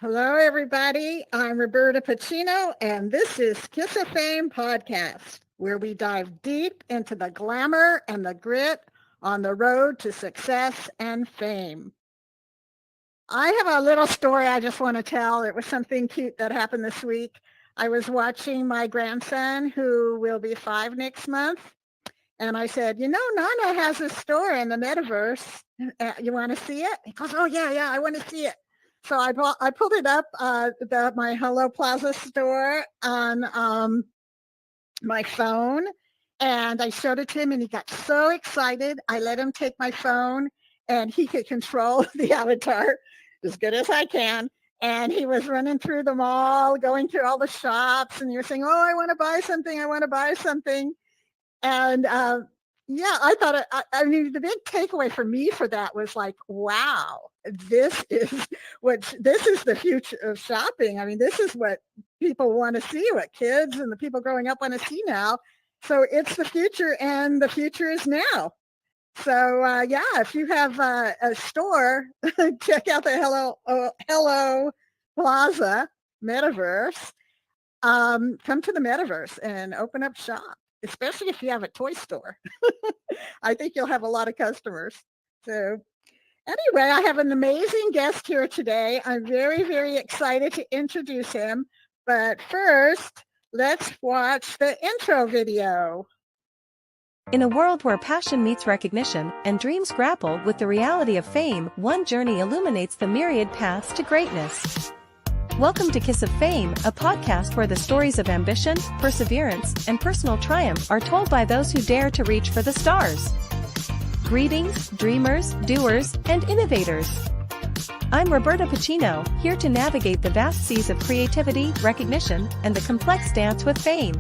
Hello, everybody. I'm Roberta Pacino, and this is Kiss of Fame podcast, where we dive deep into the glamour and the grit on the road to success and fame. I have a little story I just want to tell. It was something cute that happened this week. I was watching my grandson, who will be 5 next month, and I said, Nana has a store in the Metaverse. You want to see it? He goes, oh, yeah, I want to see it. So I pulled it up, my HELLO PLAZA store on my phone, and I showed it to him, and he got so excited. I let him take my phone, and he could control the avatar as good as I can. And he was running through the mall, going through all the shops, and you're saying, oh, I want to buy something. I want to buy something. And yeah, I thought, I mean, the big takeaway for me for that was like, wow, this is this is the future of shopping. I mean, this is what people want to see, what kids and the people growing up want to see now. So it's the future, and the future is now. So yeah, if you have a store, check out the Hello Plaza Metaverse. Come to the Metaverse and open up shop, especially if you have a toy store. I think you'll have a lot of customers. So anyway, I have an amazing guest here today. I'm very, very excited to introduce him. But first, let's watch the intro video. In a world where passion meets recognition and dreams grapple with the reality of fame, one journey illuminates the myriad paths to greatness. Welcome to Kiss of Fame, a podcast where the stories of ambition, perseverance, and personal triumph are told by those who dare to reach for the stars. Greetings, dreamers, doers, and innovators. I'm Roberta Pacino, here to navigate the vast seas of creativity, recognition, and the complex dance with fame.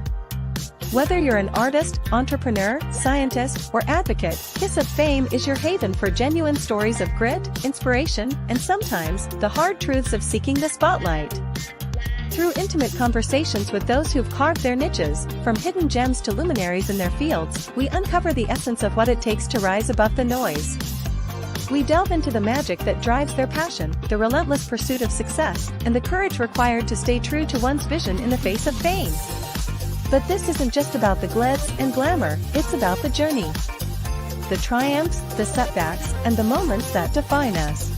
Whether you're an artist, entrepreneur, scientist, or advocate, Kiss of Fame is your haven for genuine stories of grit, inspiration, and sometimes, the hard truths of seeking the spotlight. Through intimate conversations with those who've carved their niches, from hidden gems to luminaries in their fields, we uncover the essence of what it takes to rise above the noise. We delve into the magic that drives their passion, the relentless pursuit of success, and the courage required to stay true to one's vision in the face of fame. But this isn't just about the glitz and glamour, it's about the journey. The triumphs, the setbacks, and the moments that define us.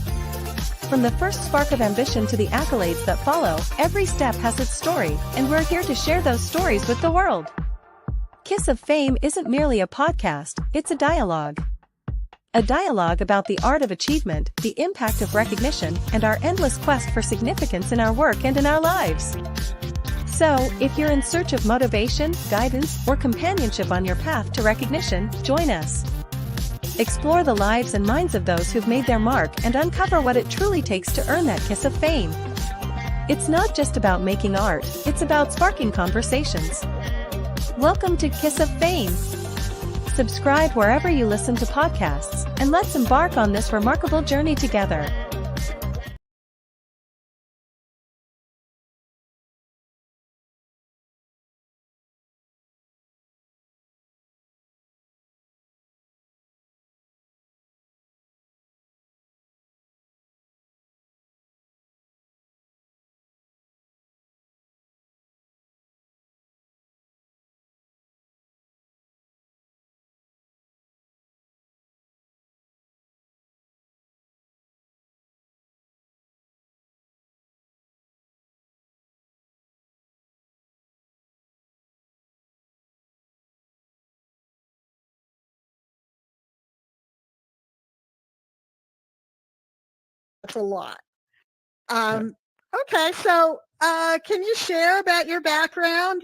From the first spark of ambition to the accolades that follow, every step has its story, and we're here to share those stories with the world. Kiss of Fame isn't merely a podcast, it's a dialogue. A dialogue about the art of achievement, the impact of recognition, and our endless quest for significance in our work and in our lives. So, if you're in search of motivation, guidance, or companionship on your path to recognition, join us. Explore the lives and minds of those who've made their mark and uncover what it truly takes to earn that kiss of fame. It's not just about making art, it's about sparking conversations. Welcome to Kiss of Fame. Subscribe wherever you listen to podcasts, and let's embark on this remarkable journey together. That's a lot. Okay, so can you share about your background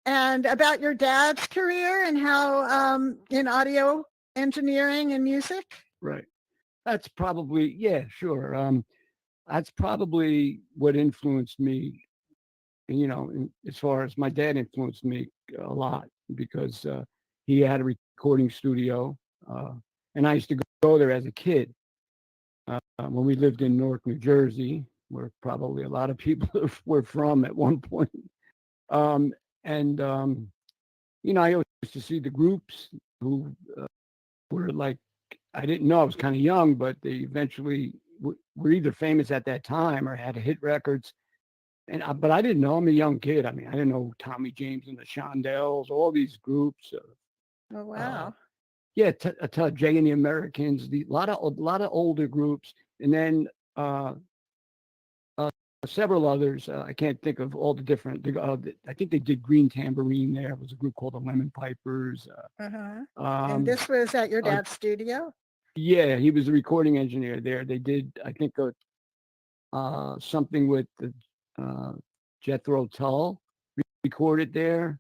and about your dad's career and how in audio engineering and music? Right. That's probably, yeah, sure. That's probably what influenced me, as far as my dad influenced me a lot because he had a recording studio. And I used to go there as a kid when we lived in Newark, New Jersey, where probably a lot of people were from at one point. And I always used to see the groups who were like, I didn't know, I was kind of young, but they eventually were either famous at that time or had hit records. But I didn't know. I'm a young kid. I mean, I didn't know Tommy James and the Shondells, all these groups. Oh, Uh, wow. yeah, Jay and the Americans, a lot of older groups, and then uh, uh, several others. I can't think of all the different. I think they did Green Tambourine. There was a group called the Lemon Pipers. Uh-huh. And Um, this was at your uh, dad's studio? yeah, he was the recording engineer there. They did, I think, something with the uh, Jethro Tull recorded there.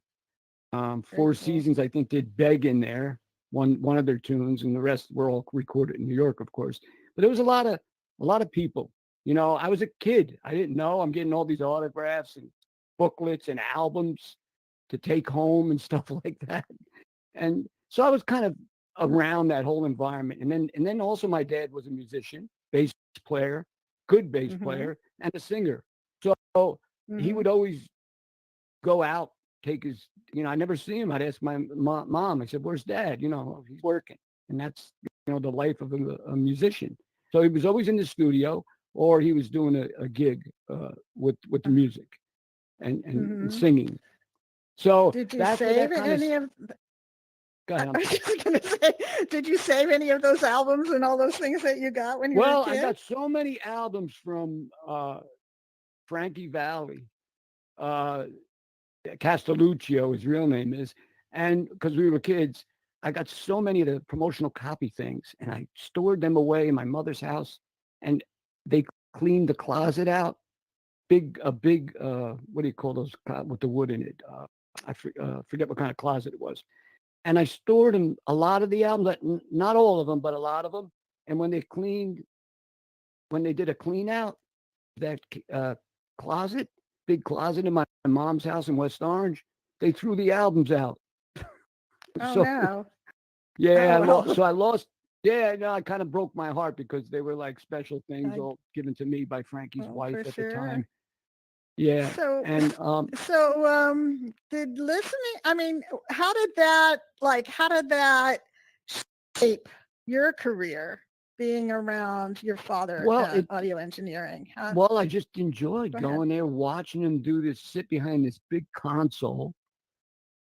Very Four cool. Seasons, I think, did Beg in there, one of their tunes, and the rest were all recorded in New York, of course. But there was a lot of people. I was a kid. I didn't know. I'm getting all these autographs and booklets and albums to take home and stuff like that. And so I was kind of around that whole environment. And then also my dad was a musician, bass player, good bass Mm-hmm. player, and a singer. So he Mm-hmm. would always go out, take his, I never see him. I'd ask my mom, I said, where's dad? He's working. And that's, the life of a musician. So he was always in the studio or he was doing a gig with the music and Mm-hmm. singing. So Did you that's where save that kind of, any of, go I ahead, I'm was sorry. just going to say, did you save any of those albums and all those things that you got when you were a Well, I kid? got so many albums from Frankie Valli, uh, Castelluccio, his real name is. And because we were kids, I got so many of the promotional copy things and I stored them away in my mother's house and they cleaned the closet out. A big, what do you call those with the wood in it? Forget what kind of closet it was. And I stored them, a lot of the albums, not all of them, but a lot of them. And when they did a clean out, that closet, big closet in my mom's house in West Orange, they threw the albums out. Oh, So no. yeah, Oh, I lost. well. So I lost. Yeah, no, I kind of broke my heart because they were like special things I, all given to me by Frankie's well, wife for at the sure. time. Yeah, So, and did listening, I mean, how did that shape your career being around your father well, at it audio engineering? Huh? well, I just enjoyed Go ahead. going there, watching him do this, sit behind this big console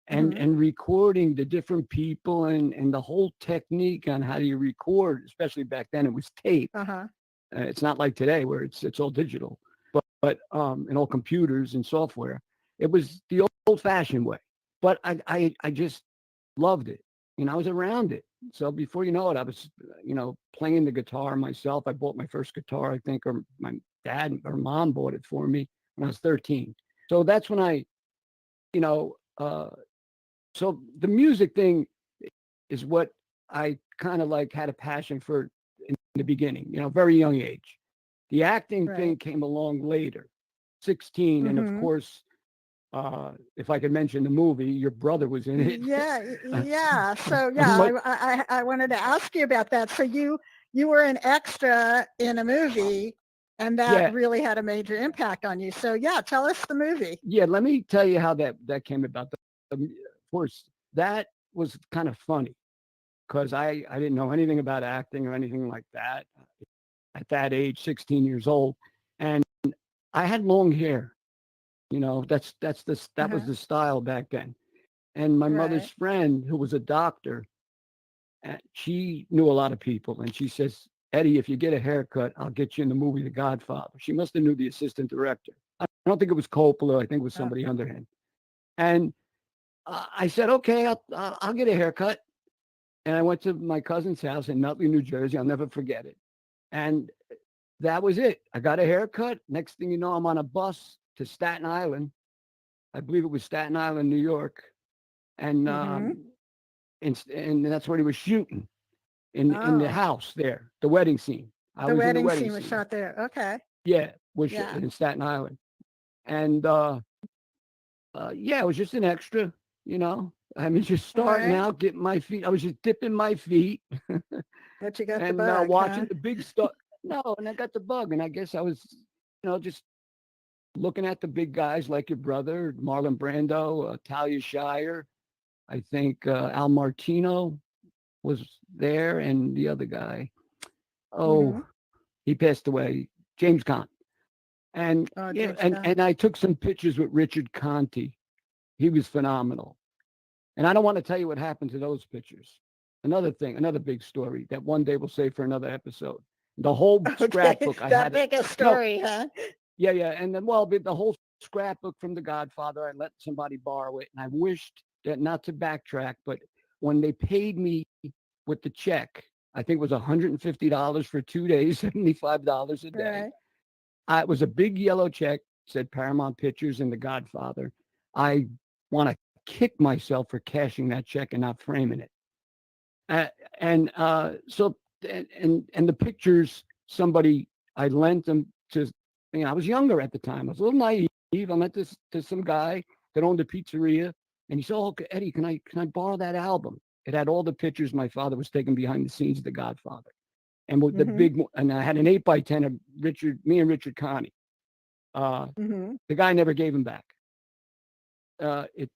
and Mm-hmm. and recording the different people and the whole technique on how do you record, especially back then it was tape. Uh-huh. It's not like today where it's all digital, but and all computers and software. It was the old fashioned way. But I just loved it. I was around it. So before you know it, I was, playing the guitar myself. I bought my first guitar, I think, or my dad or mom bought it for me when I was 13. So that's when you know, uh, so the music thing is what I kind of like had a passion for in the beginning, very young age. The acting Right. thing came along later, 16. And of Mm-hmm. course, if I could mention the movie, your brother was in it. Yeah, yeah. So And yeah, what, I wanted to ask you about that. So you were an extra in a movie, and that yeah, really had a major impact on you. So yeah, tell us the movie. yeah, let me tell you how that came about. Of course, that was kind of funny because I didn't know anything about acting or anything like that at that age, 16 years old. And I had long hair. That was Uh-huh. the style back then. And my mother's Right. friend, who was a doctor, she knew a lot of people, and she says, "Eddie, if you get a haircut, I'll get you in the movie The Godfather." She must have knew the assistant director. I don't think it was Coppola. I think it was Uh, somebody under him. And I said, "Okay, I'll get a haircut." And I went to my cousin's house in Nutley, New Jersey. I'll never forget it. And that was it. I got a haircut. Next thing you know, I'm on a bus to Staten Island. I believe it was Staten Island, New York, and mm-hmm. and that's where he was shooting in the Oh, house there, the wedding scene. I the was in the wedding wedding scene was scene. shot there. Okay. Yeah, was Yeah. in Staten Island, and yeah, I was just an extra. I mean, just All starting right. out, getting my feet. I was just dipping my feet But you got the and bug, watching huh? the big stuff. No, and I got the bug, and I guess I was, just looking at the big guys like your brother, Marlon Brando, Talia Shire. I think Al Martino was there, and the other guy. Oh, Mm-hmm. He passed away, James Caan. And Oh, yeah, James Gunn. and I took some pictures with Richard Conte. He was phenomenal. And I don't want to tell you what happened to those pictures. Another thing, another big story that one day we'll save for another episode. The whole Okay, scrapbook I that had. big a No, story, huh? yeah, yeah. And then, well, the whole scrapbook from The Godfather, I let somebody borrow it. And I wished that, not to backtrack, but when they paid me with the check, I think it was $150 for 2 days, $75 a day. Right. It was a big yellow check, said Paramount Pictures and The Godfather. I want to kick myself for cashing that check and not framing it. And so, and the pictures, somebody, I lent them to, I was younger at the time. I was a little naive. I lent this to some guy that owned a pizzeria, and he said, "Oh, Eddie, can I borrow that album?" It had all the pictures my father was taking behind the scenes of The Godfather, and with the Mm-hmm. big, and I had an 8x10 of me and Richard Conte. Mm-hmm. The guy never gave him back. It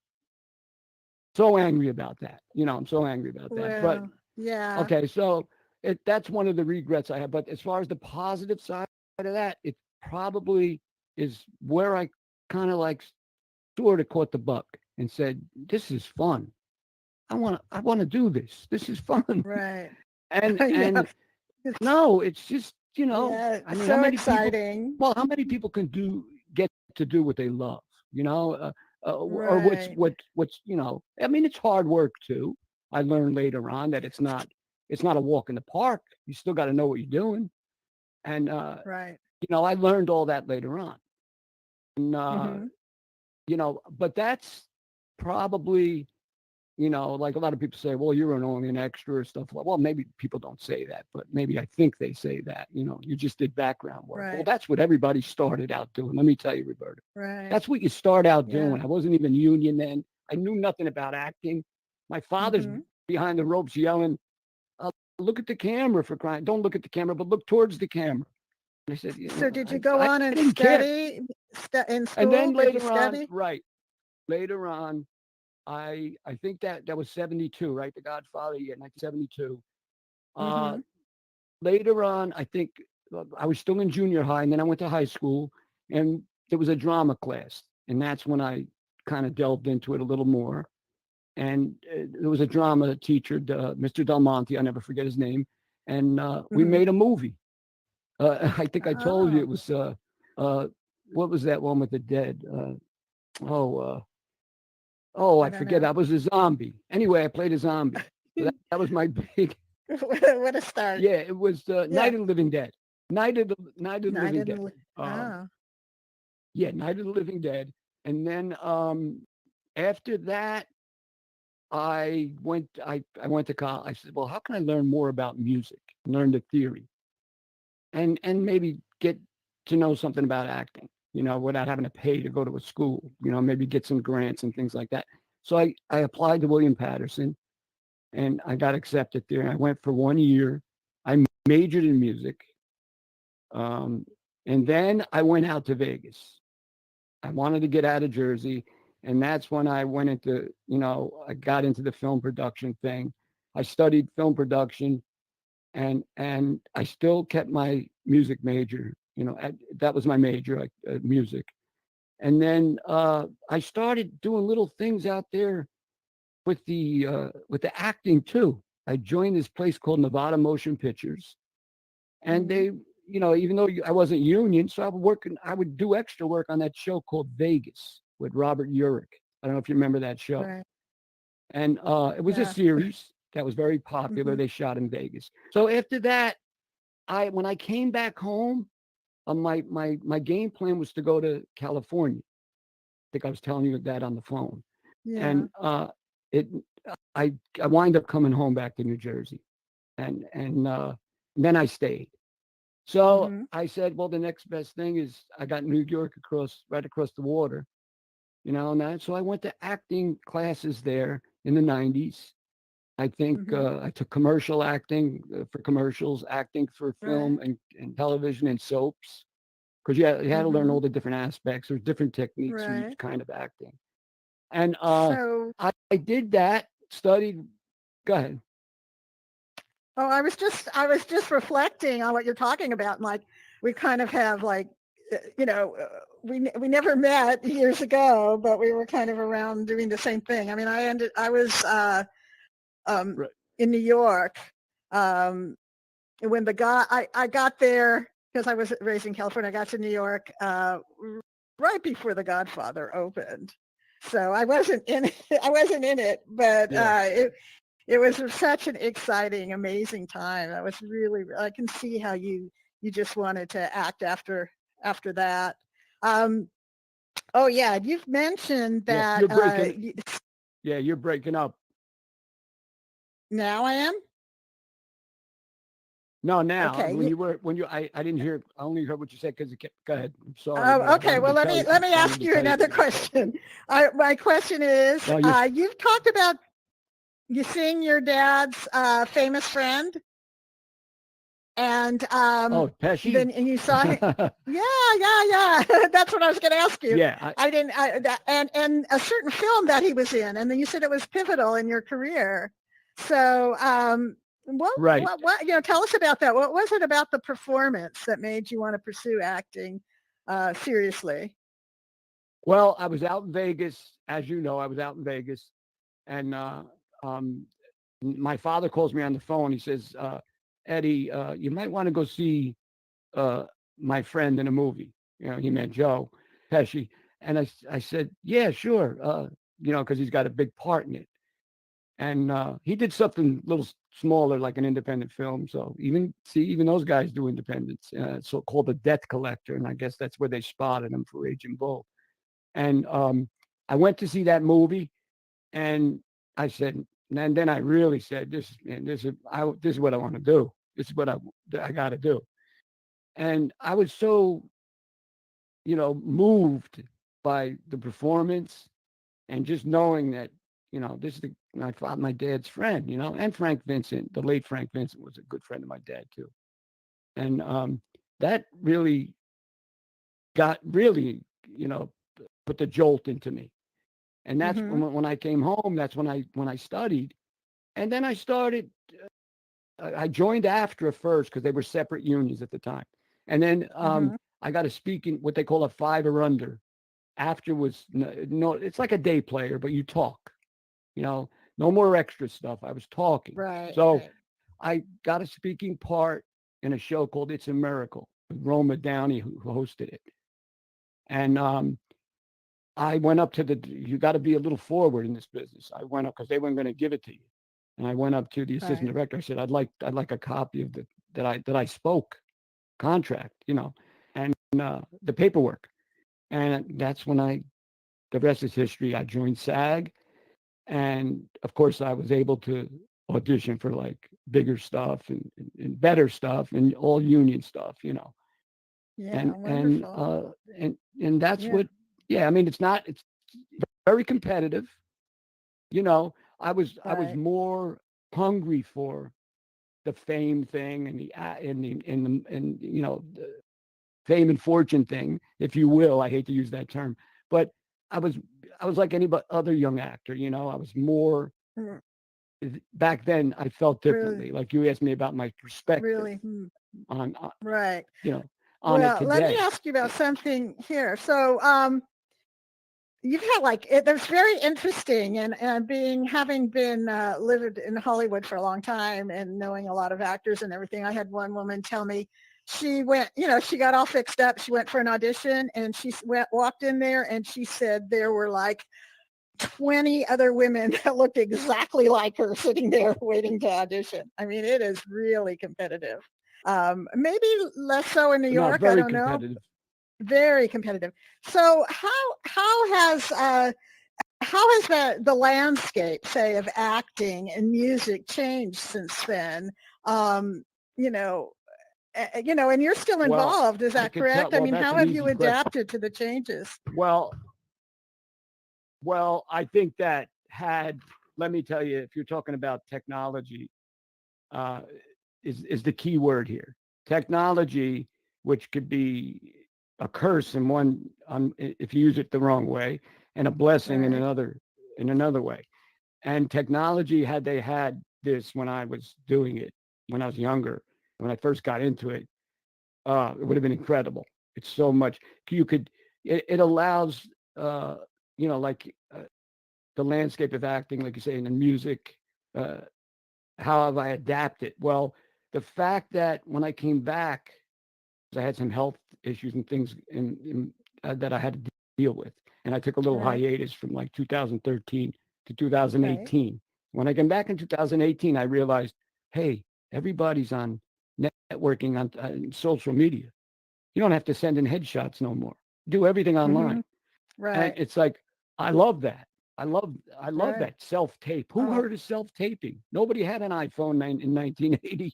so angry about that. I'm so angry about that. But Well, yeah. okay, so that's one of the regrets I have. But as far as the positive side of that, it probably is where I kind of like sort of caught the buck and said, "This is fun. I want to do this. This is fun." Right. And Yeah. It's, no, it's just yeah. I mean, how So many people? exciting. Well, how many people can get to do what they love? Or Right. what's I mean, it's hard work too. I learned later on that it's not a walk in the park. You still got to know what you're doing. And Right. I learned all that later on. And Mm-hmm. but that's probably, like a lot of people say, well, you're only an extra or stuff like. Well, maybe people don't say that, but maybe I think they say that. You just did background work. Well, Right. that's what everybody started out doing. Let me tell you, Roberta. Right. That's what you start out Yeah. doing. I wasn't even union then. I knew nothing about acting. My father's Mm-hmm. behind the ropes yelling, "Look at the camera, for crying! Don't look at the camera, but look towards the camera." And I said, So did you go I on and didn't care. study in And school? then Did you later on, study? right? Later on, I think that was 72, right? The Godfather, yeah, 1972. Uh, Mm-hmm. Later on, I think I was still in junior high, and then I went to high school, and there was a drama class, and that's when I kind of delved into it a little more. And there was a drama teacher, Mr. Del Monte, I'll never forget his name, and we Mm-hmm. made a movie. I think I told you it Oh, was what was that one with the dead? I I don't forget. know. I was a zombie. Anyway, I played a zombie. So that was my big. What a start. Yeah, it was Yeah. Night of the Living Dead. Night of the No, I Living Dead. didn't. Oh. Yeah, Night of the Living Dead. And then after that, I went to college. I said, well, how can I learn more about music? Learn the theory, and maybe get to know something about acting. Without having to pay to go to a school. Maybe get some grants and things like that. So I applied to William Patterson, and I got accepted there. I went for 1 year. I majored in music, and then I went out to Vegas. I wanted to get out of Jersey, and that's when I went into, I got into the film production thing. I studied film production, and I still kept my music major. That was my major, like music. And then I started doing little things out there with the acting too. I joined this place called Nevada Motion Pictures, and Mm-hmm. they, even though I wasn't union, so I would do extra work on that show called Vegas with Robert Urich. I don't know if you remember that show. Right. And it was a Yeah. series that was very popular. Mm-hmm. They shot in Vegas. So after that, when I came back home, my game plan was to go to California. I think I was telling you that on the phone. Yeah. And it I wind up coming home back to New Jersey, and then I stayed. So Mm-hmm. I said, well, the next best thing is I got New York right across the water, and that. So I went to acting classes there in the 90s. I think Mm-hmm. I took commercial acting for commercials, acting for film Right. and television and soaps, because you had to learn Mm-hmm. all the different aspects. There's different techniques for each Right. kind of acting. And So I did that, studied. Go ahead. Oh, I was just reflecting on what you're talking about. And like, we kind of have like, we never met years ago, but we were kind of around doing the same thing. I mean, I was um, Right. in New York um, when I got there because I was raised in California. I got to New York right before The Godfather opened. So I wasn't in it, I wasn't in it, but Yeah. it was such an exciting, amazing time. That was really, I can see how you just wanted to act after that. Um, oh yeah, you've mentioned Yes, that you're breaking. Yeah, you're breaking up. now I am. No, now Okay. I didn't hear. I only heard what you said because it kept. Go ahead. I'm sorry, but Oh, I okay. wanted Well, to let tell me you. let me Wanted ask to you tell you. another question. My question is, No, you're. you've talked about you seeing your dad's famous friend, and Oh, Pesci. then and you saw him. Yeah, yeah. That's what I was going to ask you. Yeah. I didn't, and a certain film that he was in, and then you said it was pivotal in your career. So, Right. tell us about that. What was it about the performance that made you want to pursue acting seriously? Well, I was out in Vegas, as you know. I was out in Vegas, and um, my father calls me on the phone. He says, "Eddie, you might want to go see uh, my friend in a movie." He meant Joe Pesci, and I said, "Yeah, sure." Because he's got a big part in it, and he did something a little smaller, like an independent film. So even those guys do independents, so called The Debt Collector, and I guess that's where they spotted him for Raging Bull. And I went to see that movie, and I said, and then I really said, this is what I want to do. This is what I got to do. And I was so, moved by the performance and just knowing that, this is my dad's friend, and Frank Vincent, the late Frank Vincent was a good friend of my dad too. And that really, put the jolt into me. And that's Mm-hmm. when I came home, that's when I studied. And then I started, I joined AFTRA first because they were separate unions at the time. And then Mm-hmm. I got to speak in what they call a 5 or under. AFTRA was, no, it's like a day player, but you talk, you know, no more extra stuff. I was talking. Right. So Right. I got a speaking part in a show called It's a Miracle with Roma Downey, who hosted it. And I went up to you got to be a little forward in this business. I went up because they weren't going to give it to you. And I went up to the assistant Right. director. I said, I'd like a copy of that I spoke contract, and the paperwork. And that's when the rest is history. I joined SAG. And of course I was able to audition for like bigger stuff and better stuff and all union stuff, Yeah. and and Wonderful. uh and that's Yeah. what. Yeah, I mean, it's very competitive. I was Right. more hungry for the fame thing and the fame and fortune thing, if you will. I hate to use that term, but I was I was like any other young actor. I was more. Mm, Back then I felt really, differently. Like you asked me about my perspective really. on Right. you know on it Well, let me today. ask you about something here. So, you've had that's very interesting, and having been lived in Hollywood for a long time and knowing a lot of actors and everything. I had one woman tell me she went, she got all fixed up. She went for an audition, and she walked in there, and she said there were like 20 other women that looked exactly like her sitting there waiting to audition. I mean, it is really competitive. Maybe less so in New No, York. I very don't know. competitive. Very competitive. So how has the landscape, say, of acting and music changed since then? Um, you know, and you're still Well, involved. Is I that could tell. correct? I Well, mean, that's how an have you easy question. adapted to the changes? Well, I think that had. Let me tell you, if you're talking about technology, uh, is the key word here. Technology, which could be a curse in one, if you use it the wrong way, and a blessing Right. in another way. And technology, had they had this when I was doing it, when I was younger, when I first got into it. It would have been incredible. It's so much you could. It allows, like the landscape of acting, like you say, and the music. Uh, how have I adapted? Well, the fact that when I came back, 'cause I had some health issues and things that I had to deal with, and I took a little Right. hiatus from like 2013 to Right. 2018. When I came back in 2018, I realized, hey, everybody's on networking on social media. You don't have to send in headshots no more. Do everything Mm-hmm. online. And Right. it's like, I love that. I love Right. that self-tape. Who Oh, heard of self-taping? Nobody had an iPhone in 1980. You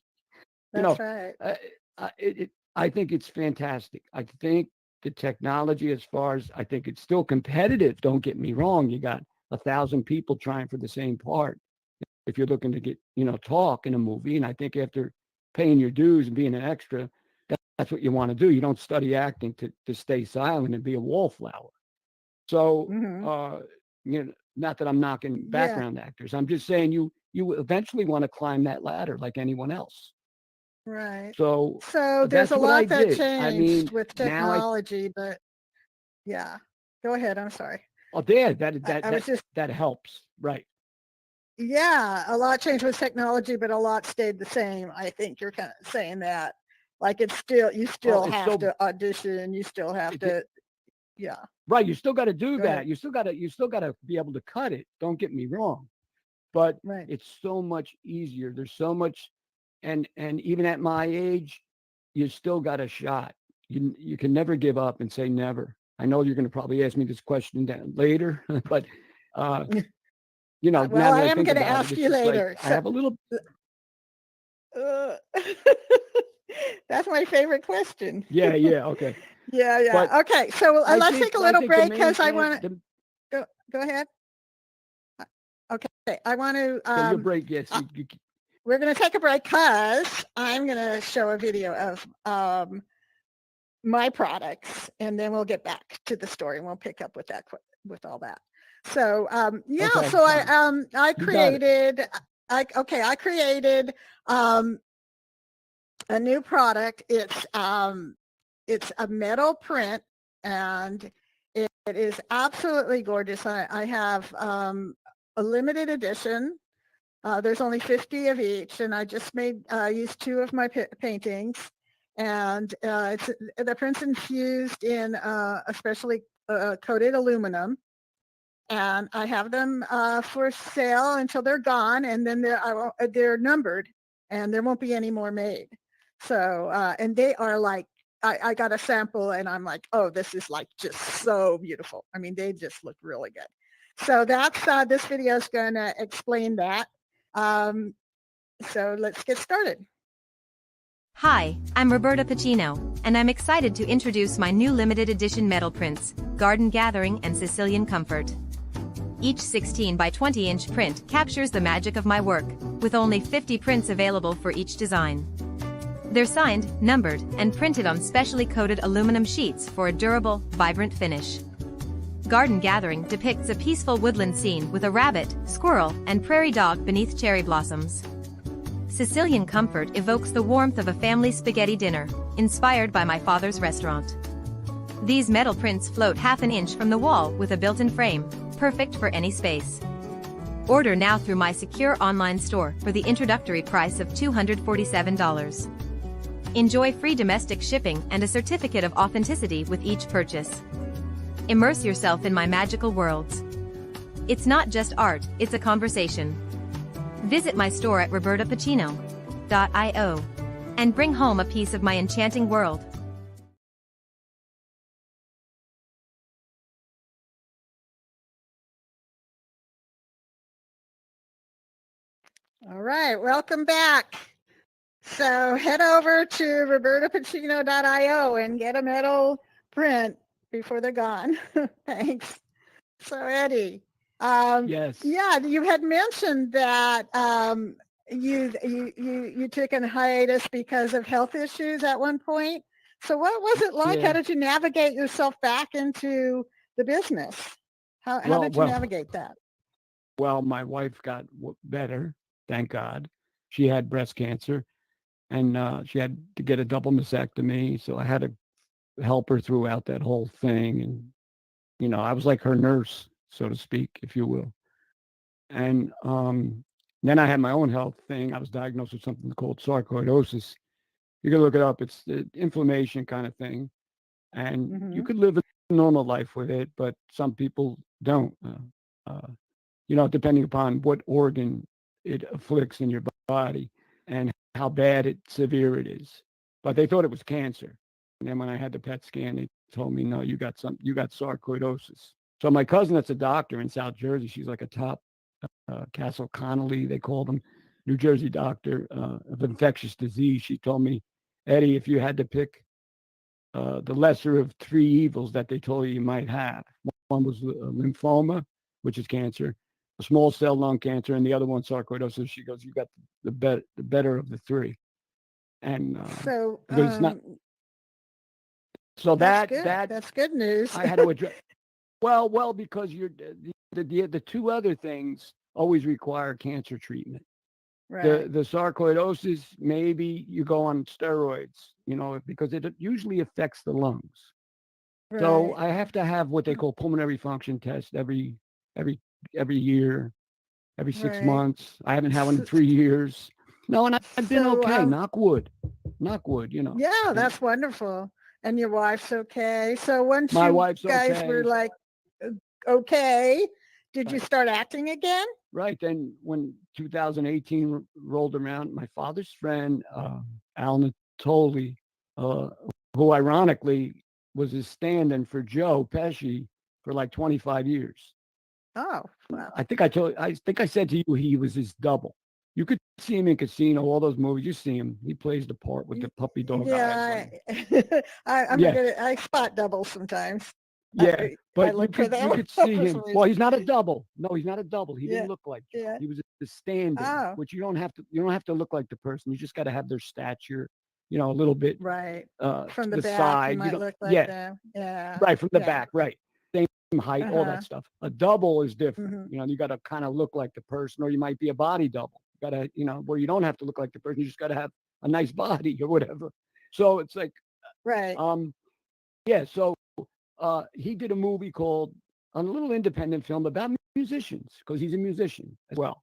that's know, right. uh, I think it's fantastic. I think the technology, as far as I think it's still competitive. Don't get me wrong. You got 1,000 people trying for the same part. If you're looking to get, talk in a movie, and I think after paying your dues and being an extra, that's what you want to do. You don't study acting to stay silent and be a wallflower. So, Mm-hmm. not that I'm knocking Yeah. background actors. I'm just saying you eventually want to climb that ladder like anyone else. Right. So So there's that's a what I lot that did. I changed mean, with now technology, but yeah. Go ahead. I'm sorry. there that that I was that just, that helps, right? yeah, a lot changed with technology, but a lot stayed the same. I think you're kind of saying that. Like it's still, you Well, still it's have so to audition. You still have it, to, yeah. right. You still got to do Go ahead. that. You still got to be able to cut it. Don't get me wrong, but Right. it's so much easier. There's so much, and even at my age, you still got a shot. You can never give up and say never. I know you're going to probably ask me this question later, but uh, Well, now I that I am think going to about it, ask it's you just like later. I So, have a little. uh, that's my favorite question. Yeah, yeah, okay, Yeah, but yeah. Okay, so let's take a I little think the break main because I want to the go ahead. Okay, I want to. yeah, your break. Yes, Uh, we're going to take a break because I'm going to show a video of my products, and then we'll get back to the story, and we'll pick up with that with all that. So yeah, okay, so fine. I You got it. created. I created a new product. It's a metal print, and it is absolutely gorgeous. I have a limited edition. There's only 50 of each, and I just used two of my paintings, and the print's infused in a specially coated aluminum, and I have them for sale until they're gone, and then they're numbered, and there won't be any more made. So, and they are like, I got a sample, and I'm like, oh, this is like just so beautiful. I mean, they just look really good. So that's this video is going to explain that. Um, so let's get started. Hi, I'm Roberta Pacino, and I'm excited to introduce my new limited edition metal prints, Garden Gathering and Sicilian Comfort. Each 16 by 20 inch print captures the magic of my work, with only 50 prints available for each design. They're signed, numbered, and printed on specially coated aluminum sheets for a durable, vibrant finish. Garden Gathering depicts a peaceful woodland scene with a rabbit, squirrel, and prairie dog beneath cherry blossoms. Sicilian Comfort evokes the warmth of a family spaghetti dinner, inspired by my father's restaurant. These metal prints float half an inch from the wall with a built-in frame, perfect for any space. Order now through my secure online store for the introductory price of $247. Enjoy free domestic shipping and a certificate of authenticity with each purchase. Immerse yourself in my magical worlds. It's not just art, it's a conversation. Visit my store at robertapacino.io and bring home a piece of my enchanting world. All right, welcome back. So head over to robertapacino.io and get a metal print before they're gone. Thanks. So Eddie, Yes. yeah, you had mentioned that you took a hiatus because of health issues at one point. So what was it like? How Yeah. did you navigate yourself back into the business? How Well, did you well, navigate that? well. My wife got better, thank God. She had breast cancer. and she had to get a double mastectomy. So I had to help her throughout that whole thing. And, I was like her nurse, so to speak, if you will. And then I had my own health thing. I was diagnosed with something called sarcoidosis. You can look it up. It's the inflammation kind of thing. And you Mm-hmm. could live a normal life with it, but some people don't, depending upon what organ it afflicts in your body and how bad severe it is. But they thought it was cancer. And then when I had the PET scan, they told me, no, you got sarcoidosis. So my cousin that's a doctor in South Jersey, she's like a top Castle Connolly, they called him, New Jersey doctor of infectious disease. She told me, Eddie, if you had to pick the lesser of three evils that they told you might have, one was lymphoma, which is cancer, a small cell lung cancer, and the other one sarcoidosis. She goes, you got the better of the three. And So because it's not, so that's good. that That's good news. I had to address. Well, because the two other things always require cancer treatment. Right. The sarcoidosis, maybe you go on steroids, because it usually affects the lungs. So Right. I have to have what they call pulmonary function test every year, every six Right. months. I haven't had one in So, 3 years. No, and I've been so okay. Knock wood, yeah, And that's wonderful. And your wife's okay. So once my you wife's guys were okay. like, okay, did you Right. start acting again? Right. Then when 2018 rolled around, my father's friend, Al Natoli, who ironically was his stand-in for Joe Pesci for like 25 years. Oh, wow. I think I said to you, he was his double. You could see him in Casino, all those movies. You see him. He plays the part with the puppy dog eyes. Yeah, I'm Yeah, good I spot doubles sometimes. yeah. I But you look for you them could see for some him. Well, reason. he's not a double. No, he's not a double. He Yeah, didn't look like Joe. yeah. He was the stand-in, Oh, which you don't have to look like the person. You just got to have their stature, a little bit right. to From the the back, you side. You might don't. look like Yeah, them. Yeah, right from the yeah. back. Right. Same height, all Uh-huh. that stuff. A double is different. Hmm. You got to kind of look like the person, or you might be a body double. You got to, where you don't have to look like the person. You just got to have a nice body or whatever. So it's like, Right. um, yeah. So he did a movie called a little independent film about musicians because he's a musician as well,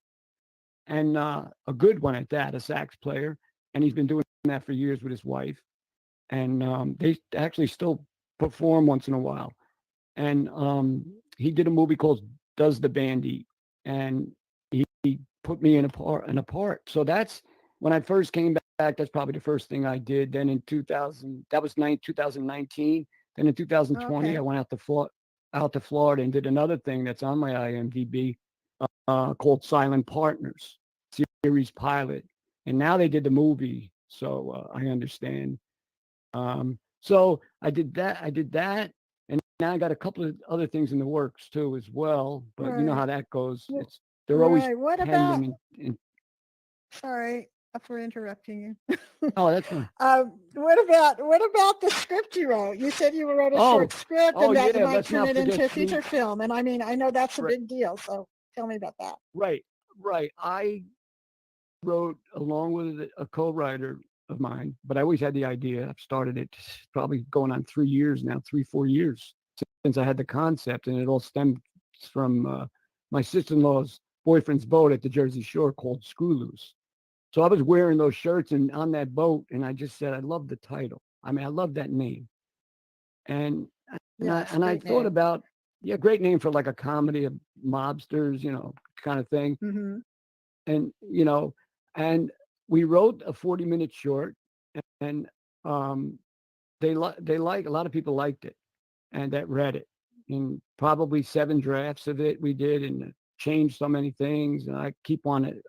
and a good one at that, a sax player, and he's been doing that for years with his wife, and they actually still perform once in a while. And he did a movie called Does the Band Eat? And he put me in a part. So that's when I first came back. That's probably the first thing I did. Then in 2000, that was 2019. Then in 2020, I Okay. went out to Florida and did another thing that's on my IMDb called Silent Partners series pilot. And now they did the movie, so I understand. So I did that. And now I got a couple of other things in the works too as well. But you know Right. how that goes. Well, They're always right. What about, pending. sorry for interrupting you. Oh, that's fine. What about the script you wrote? You said you wrote a short Oh, script oh and that you yeah. might Let's turn not it forget into a Snoop. feature film. And I mean, I know that's a Right, big deal. So tell me about that. right, right. I wrote along with a co-writer of mine, but I always had the idea. I've started it probably going on 3 years now, 3, 4 years since I had the concept, and it all stemmed from my sister-in-law's boyfriend's boat at the Jersey Shore called Screw Loose. So I was wearing those shirts and on that boat, and I just said, I love the title. I mean, I love that name, and Yes, I great thought name. about, yeah, great name for like a comedy of mobsters, kind of thing, Hmm. and and we wrote a 40-minute short, and um, a lot of people liked it, and that read it, and probably 7 drafts of it we did, and changed so many things, and I keep on it.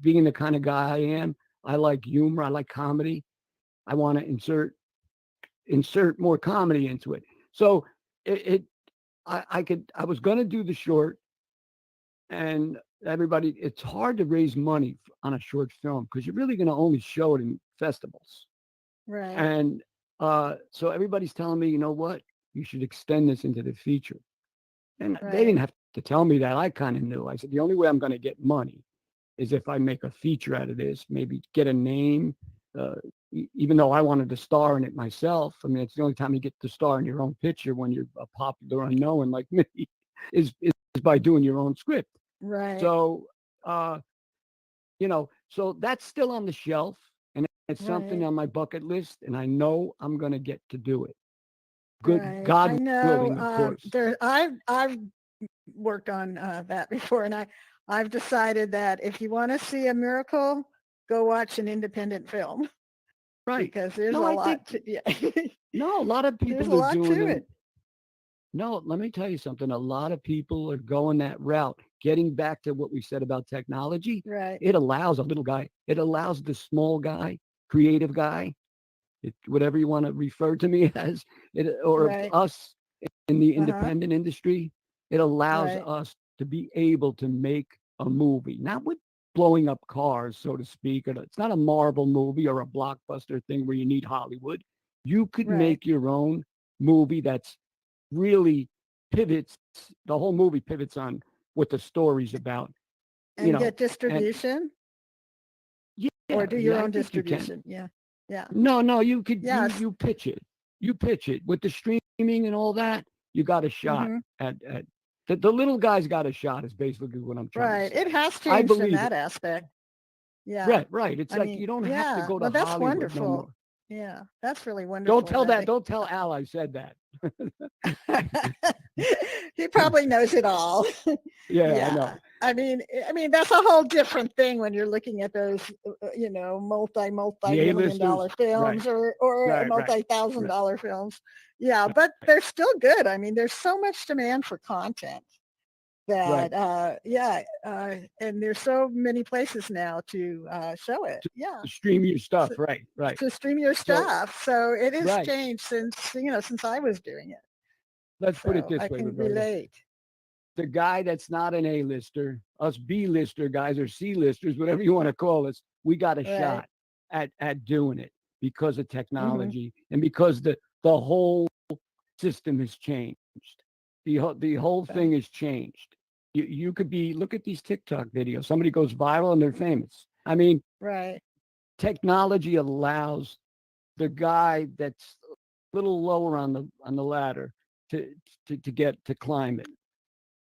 Being the kind of guy I am, I like humor, I like comedy. I want to insert more comedy into it. So it I was going to do the short, and everybody, it's hard to raise money on a short film because you're really going to only show it in festivals. Right, And so everybody's telling me, you know what, you should extend this into the feature. And they right. didn't have to tell me that. I kind of knew. I said, the only way I'm going to get money is if I make a feature out of this, maybe get a name, even though I wanted to star in it myself. I mean, it's the only time you get to star in your own picture when you're a popular unknown like me, is by doing your own script. Right. So, so that's still on the shelf, and it's something Right. on my bucket list, and I know I'm going to get to do it. Good Right. I God know. willing, of course. I've worked on that before, and I've decided that if you want to see a miracle, go watch an independent film Right. because there's No, a I think lot to yeah. no, a lot of There's a people are lot doing to them. it. No, let me tell you something. A lot of people are going that route. Getting back to what we said about technology, Right. it allows a little guy, it allows the small guy, creative guy, whatever you want to refer to me as, or Right. us in the Uh-huh. independent industry, it allows Right. us to be able to make a movie, not with blowing up cars, so to speak. It's not a Marvel movie or a blockbuster thing where you need Hollywood. You could Right. make your own movie that's really pivots, the whole movie pivots on what the story's about, And get and distribution or yeah, do yeah, your I own think you can. distribution. Yeah. Yeah. No, you could, Yes. you pitch it. You pitch it with the streaming and all that. You got a shot Mm-hmm. at the little guy's got a shot is basically what I'm trying to Right. It say. has I changed in believe that it. aspect. Yeah. Right. It's I like mean, you don't have to yeah. go to Well, that's Hollywood no wonderful. more. Yeah. That's really Don't wonderful tell that that. they Don't tell Al I said that. he probably knows it all. Yeah, I Yeah. know. I mean, that's a whole different thing when you're looking at those, The multi-million dollar A-listers. films Right. or Right. multi-thousand Right. dollar films. Yeah, but they're still good. I mean, there's so much demand for content Right. that, and there's so many places now to show it. Yeah. To stream your stuff. So, Right. to stream your So, stuff. So it has right. changed since I was doing it. Let's put it So this I way, can Roberta. relate. The guy that's not an A-lister, us B-lister guys or C-listers, whatever you want to call us, we got a Right. shot at doing it because of Hmm. technology and because the whole system has changed. The whole Right. thing has changed. You could look at these TikTok videos. Somebody goes viral and they're famous. I mean, Right. technology allows the guy that's a little lower on the ladder to climb it.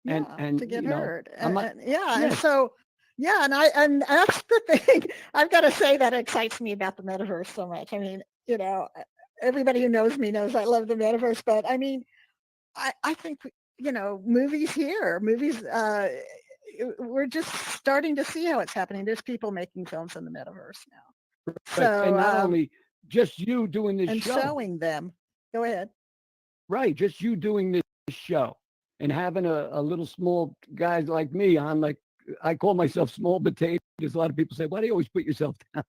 And Yeah, and to get you know, heard. I'm not. Yeah, and Yes, so yeah, and that's the thing. I've got to say that excites me about the metaverse so much. I mean, everybody who knows me knows I love the metaverse, but I mean, I think movies. We're just starting to see how it's happening. There's people making films in the metaverse now. right. So And not only just you doing this and show, showing them. Go ahead. right? Just you doing this show and having a little small guys like me on, like I call myself small potatoes. A lot of people say, why do you always put yourself down?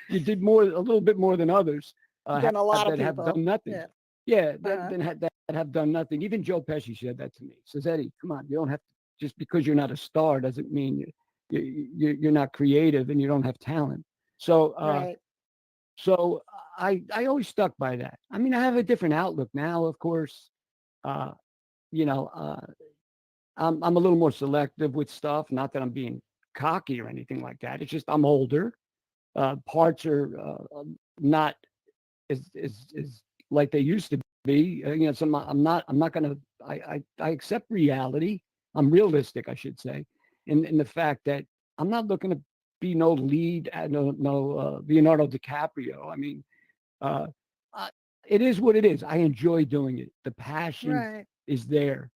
You did a little bit more than others Than a lot of that have people. done nothing. Yeah. Yeah, Uh-huh. that have done nothing. Even Joe Pesci said that to me. He says, Eddie, come on, you don't have to, just because you're not a star doesn't mean you're not creative and you don't have talent. So Right. so I always stuck by that. I mean, I have a different outlook now, of course. Uh, you know, uh, I'm a little more selective with stuff. Not that I'm being cocky or anything like that. It's just I'm older. Parts are not as like they used to be. So I'm not going to. I accept reality. I'm realistic, I should say, in the fact that I'm not looking to be no lead, no Leonardo DiCaprio. I mean, uh, uh, it is what it is. I enjoy doing it. The passion Right. is there.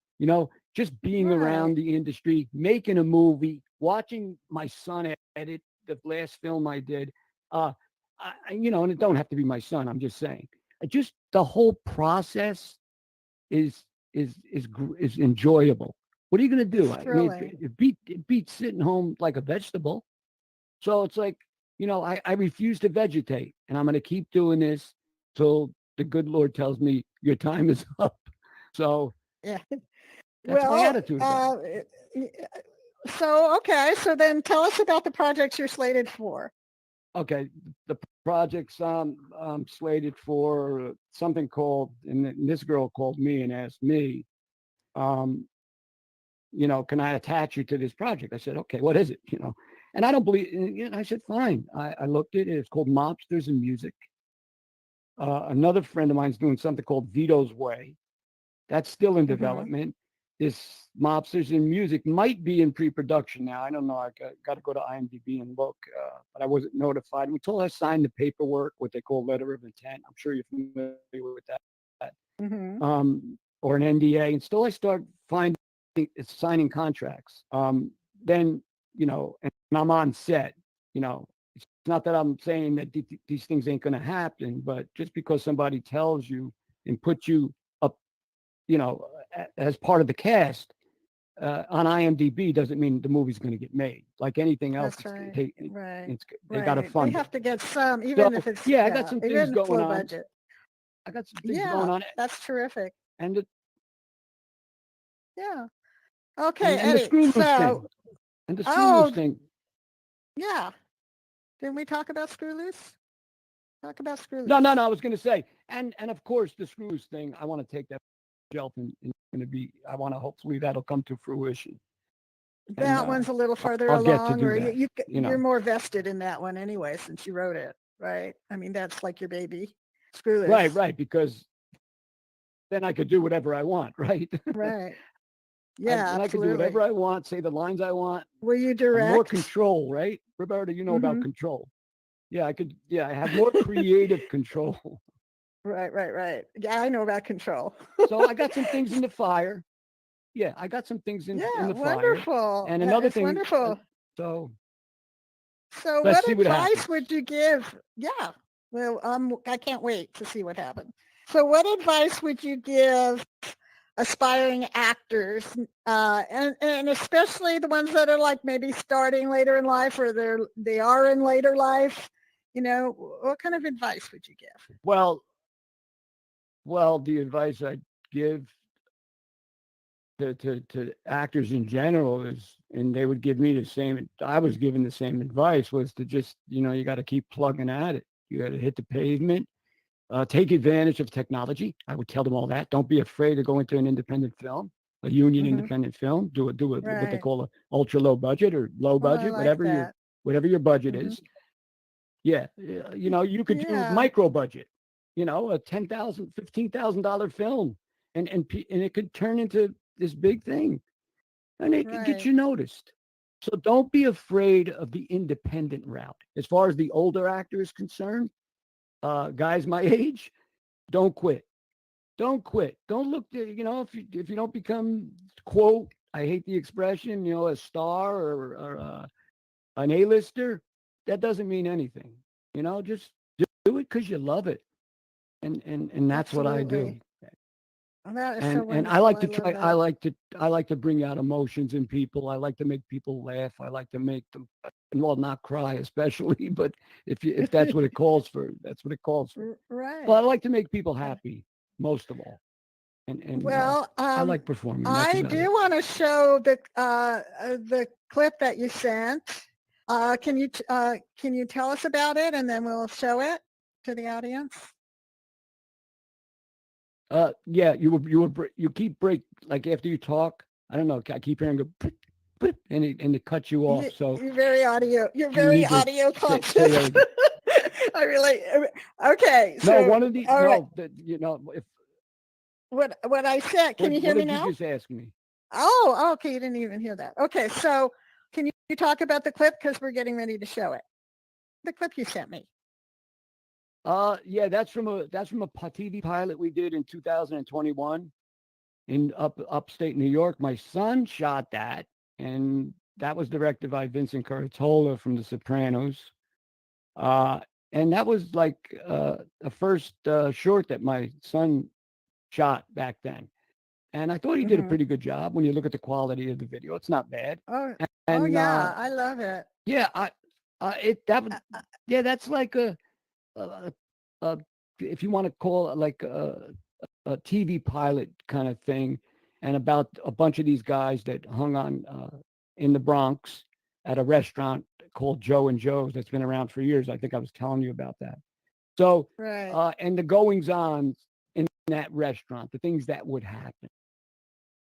Just being Right. around the industry, making a movie, watching my son edit the last film I did. Uh, and it don't have to be my son. I'm just saying, just the whole process is is enjoyable. What are you going to do? It's I mean, thrilling. it beats sitting home like a vegetable. So it's like, I refuse to vegetate, and I'm going to keep doing this till the good Lord tells me your time is up. So Yeah. that's my Well, attitude about it. so okay. So then tell us about the projects you're slated for. Okay, the projects I'm slated for something called, and this girl called me and asked me, can I attach you to this project? I said, okay, what is it? And I don't believe, and I said, fine. I looked at it. It's called Mobsters in Music. Another friend of mine's doing something called Vito's Way. That's still in development. This Mobsters in Music might be in pre-production now. I don't know. I got to go to IMDb and look, but I wasn't notified until I signed the paperwork, what they call letter of intent. I'm sure you're familiar with that, or an NDA. Until I start signing contracts, then and I'm on set. It's not that I'm saying that these things ain't going to happen, but just because somebody tells you and puts you up, as part of the cast on IMDb doesn't mean the movie's going to get made. Like anything else, That's right. They got to fund They have it. to get some, even if it's I got some things even going low on. budget. I got some things going on. That's terrific. And Okay, and the Eddie. screw loose thing. And the screw loose thing. Yeah. Didn't we talk about Screw Loose? Talk about Screw Loose. No. I was going to say, and of course the screw loose thing. I want to take that shelf and going to be. I want to hopefully that'll come to fruition. That one's a little further I'll along, get to do or that, you're more vested in that one anyway, since you wrote it, right? I mean, that's like your baby. Screw Loose. Right, because then I could do whatever I want, right? Right. Yeah, I could do whatever I want, say the lines I want. Will you direct? More control, right? Roberta, you know about control. Yeah, I could. Yeah, I have more creative control. Right. Yeah, I know about control. So I got some things in the fire. Yeah, I got some things in the fire. Wonderful. And another thing. Wonderful. So what advice would you give? Yeah. Well, I can't wait to see what happens. So what advice would you give aspiring actors, and especially the ones that are like maybe starting later in life, or they are in later life? What kind of advice would you give? Well, the advice I'd give to actors in general is, and they would give me the same, I was given the same advice, was to just, you got to keep plugging at it. You got to hit the pavement, take advantage of technology. I would tell them all that. Don't be afraid to go into an independent film, a union independent film, do what they call a ultra low budget or low budget, whatever your budget is. Yeah. You could do micro budget, a $10,000, $15,000 film, and it could turn into this big thing, and it could get you noticed. So don't be afraid of the independent route. As far as the older actor is concerned, guys my age, don't quit. Don't look, if you don't become, quote, I hate the expression, a star or an A-lister, that doesn't mean anything. Just do it because you love it. And that's what I do. That is so wonderful. And I like to try. I like to bring out emotions in people. I like to make people laugh. I like to make them, not cry, especially. But if that's what it calls for, that's what it calls for. Right. But I like to make people happy most of all. And I like performing. I do want to show the clip that you sent. Can you tell us about it, and then we'll show it to the audience? Yeah, you keep break, like after you talk. I don't know. I keep hearing and it cuts you off. So you're very audio. You're very audio conscious. I really. Okay. So, no, one of these. No, if what I said. Can you hear me now? You just asked me. Oh, okay. You didn't even hear that. Okay, so can you talk about the clip, because we're getting ready to show it? The clip you sent me. Yeah, that's from a TV pilot we did in 2021 in upstate New York. My son shot that, and that was directed by Vincent Cartola from The Sopranos. And that was like a first short that my son shot back then. And I thought he did a pretty good job when you look at the quality of the video. It's not bad. Yeah, I love it. Yeah, that's like if you want to call it like a TV pilot kind of thing, and about a bunch of these guys that hung on in the Bronx at a restaurant called Joe and Joe's that's been around for years. I think I was telling you about that. So, and the goings on in that restaurant, the things that would happen.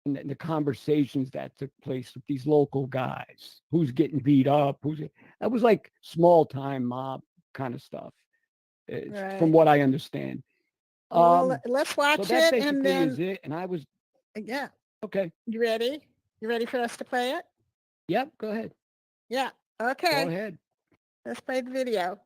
and the conversations that took place with these local guys, who's getting beat up, that was like small time mob kind of stuff, from Right. what I understand. Well, let's So watch that it and basically is then, it. And I was yeah. okay. You ready? You ready for us to play it? Yep, go ahead. Yeah. Go Okay. ahead. Let's play the video.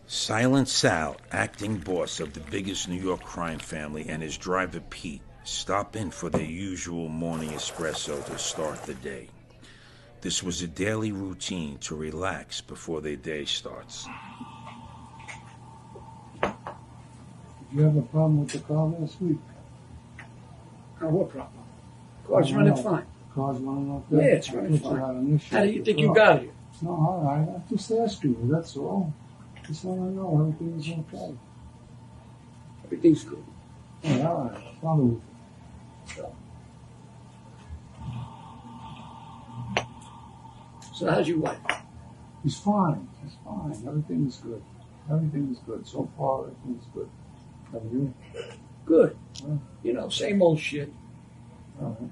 Silent Sal, acting boss of the biggest New York crime family, and his driver Pete stop in for their usual morning espresso to start the day. This was a daily routine to relax before their day starts. Did you have a problem with the car last week? What problem? Car's running fine. Car's running okay? Yeah, it's running I thought you fine. had an issue How do with you the think you car. got here? No, all right. I'm just asking you, that's all. Just want to know everything's okay. Everything's good. Yeah, all right. Follow me. So how's your wife? He's fine. He's fine. Everything's good. Everything's good. So far, everything's good. And you? Good. Yeah. You know, same old shit. All right.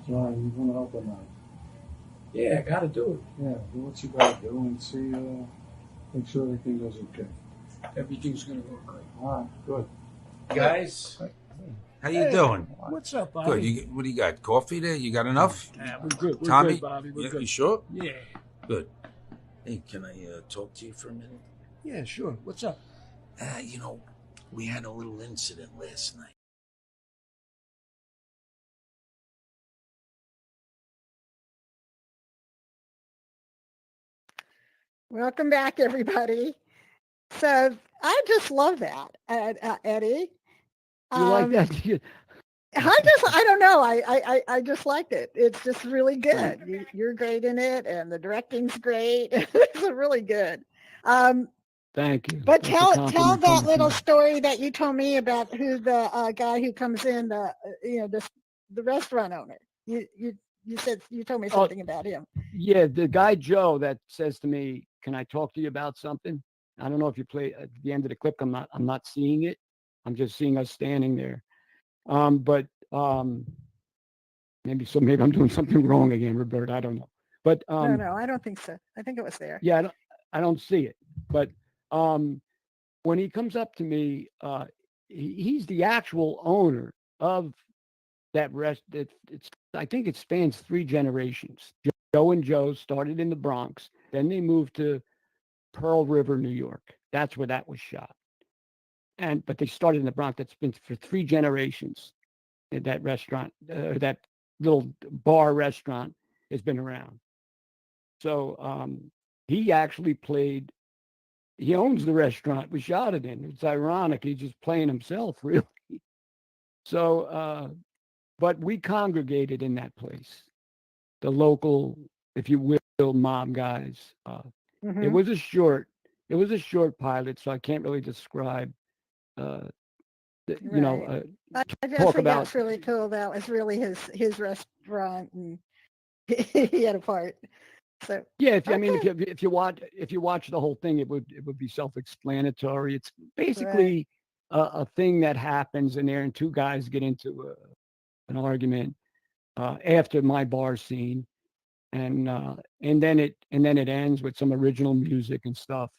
So, you going to help him out? Yeah, I gotta do Yeah, do what you got to do and see, make sure everything goes okay. it. Everything's gonna go great. All right, good. Guys, how you doing? What's up, Good. Bobby? What do you got? Coffee there? You got enough? Yeah, we're good. We're Tommy? good, Bobby. We're You good. sure? Yeah. Good. Hey, can I talk to you for a minute? Yeah, sure. What's up? We had a little incident last night. Welcome back, everybody. So I just love that, Eddie. You like that? I don't know. I just liked it. It's just really good. Thank You're great in it, and the directing's great. It's really good. Thank you. But That's a tell compliment that coming from little you. story that you told me about who the guy who comes in, the restaurant owner. You said you told me Oh, something about him. yeah, the guy Joe that says to me, "Can I talk to you about something?" I don't know if you play at the end of the clip. I'm not seeing it. I'm just seeing us standing there. But maybe I'm doing something wrong again, Roberta. I don't know. But No, I don't think so. I think it was there. yeah, I don't see it. But when he comes up to me, he's the actual owner of that I think it spans 3 generations. Joe and Joe started in the Bronx, then they moved to Pearl River, New York. That's where that was shot. But they started in the Bronx. That's been for 3 generations. That restaurant, that little bar restaurant, has been around. So he actually played. He owns the restaurant we shot it in. It's ironic. He's just playing himself, really. So, but we congregated in that place. The local, if you will, mob guys. Mhm. It was a short pilot, so I can't really describe. You know, I just talk think about. that's really cool. That was really his restaurant, and he had a part. So Yeah, if okay, if you watch the whole thing, it would be self-explanatory. It's right. basically a thing that happens in there, and 2 guys get into an argument after my bar scene, and then it ends with some original music and stuff.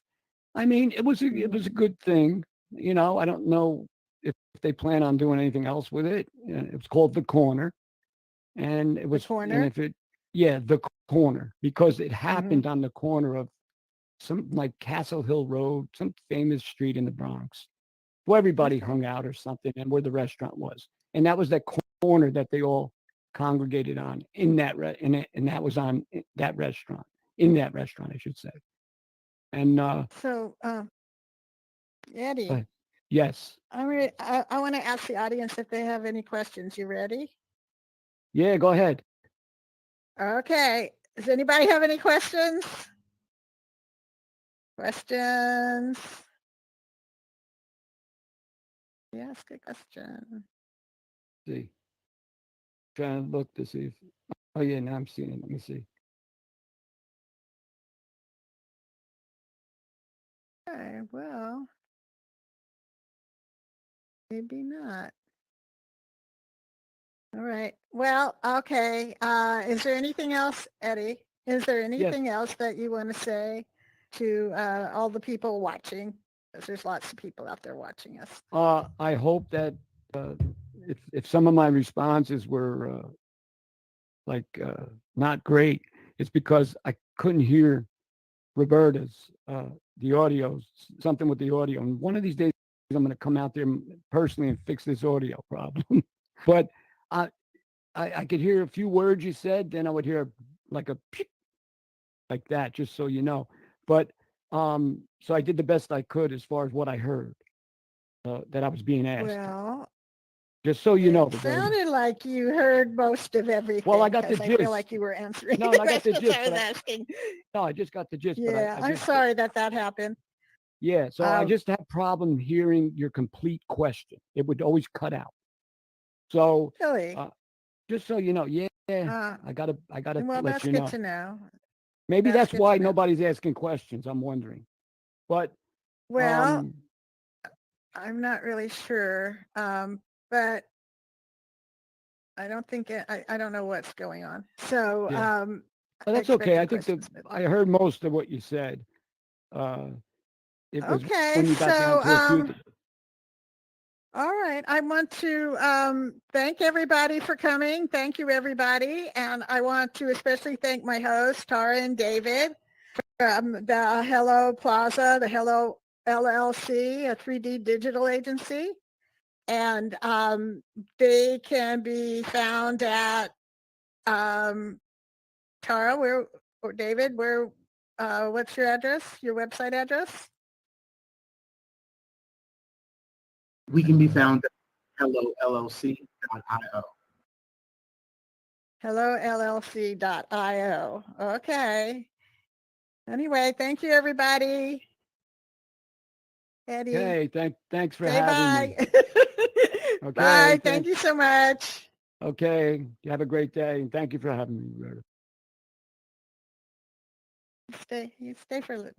I mean, it was a good thing. You know, I don't know if they plan on doing anything else with it. It was called The Corner, and it The was, and corner. if it, yeah, The Corner, because it Mhm. happened on the corner of some like Castle Hill Road, some famous street in the Bronx, where everybody Okay. hung out or something, and where the restaurant was. And that was that corner that they all congregated on in that and that was on that restaurant, I should say. And So Eddie, yes, I want to ask the audience if they have any questions. You ready? yeah, go ahead. Okay. Does anybody have any questions? Questions? Ask a question. See, trying to look to see if. Oh yeah, now I'm seeing it. Let me see. Okay. Well, Maybe not. All right. Well, okay. Is there anything else, Eddie? Is there anything else that you want to say to all the people watching? Because there's lots of people out there watching us. I hope that if some of my responses were not great, it's because I couldn't hear Roberta's the audio, something with the audio. And one of these days, I'm going to come out there personally and fix this audio problem. But I could hear a few words you said, then I would hear like a like that, just so you know. But so I did the best I could as far as what I heard that I was being asked. Well, Just so you know. it sounded like you heard most of everything. Well, I got the gist. I feel like you were answering. No, I got the gist. I was asking. No, I just got the gist. Yeah, but I'm sorry that happened. Yeah, so I just have problem hearing your complete question. It would always cut out. So Really? just so you know, I gotta well, let that's you know. good to know. Maybe that's why nobody's asking questions. I'm wondering, but well, I'm not really sure, but I don't think I don't know what's going on. So, well, that's okay. I think I heard most of what you said. It was when you got down to a few. All right. I want to thank everybody for coming. Thank you, everybody. And I want to especially thank my hosts, Tara and David, from the HELLO PLAZA, the HELLO LLC, a 3D digital agency. And they can be found at, Tara, or David, what's your address, your website address? We can be found at HelloLLC.io. HelloLLC.io. Okay. Anyway, thank you, everybody. Eddie. Okay, thanks for having me. Okay, bye. Thank you so much. Okay, you have a great day, and thank you for having me, Roberta. Stay for a minute.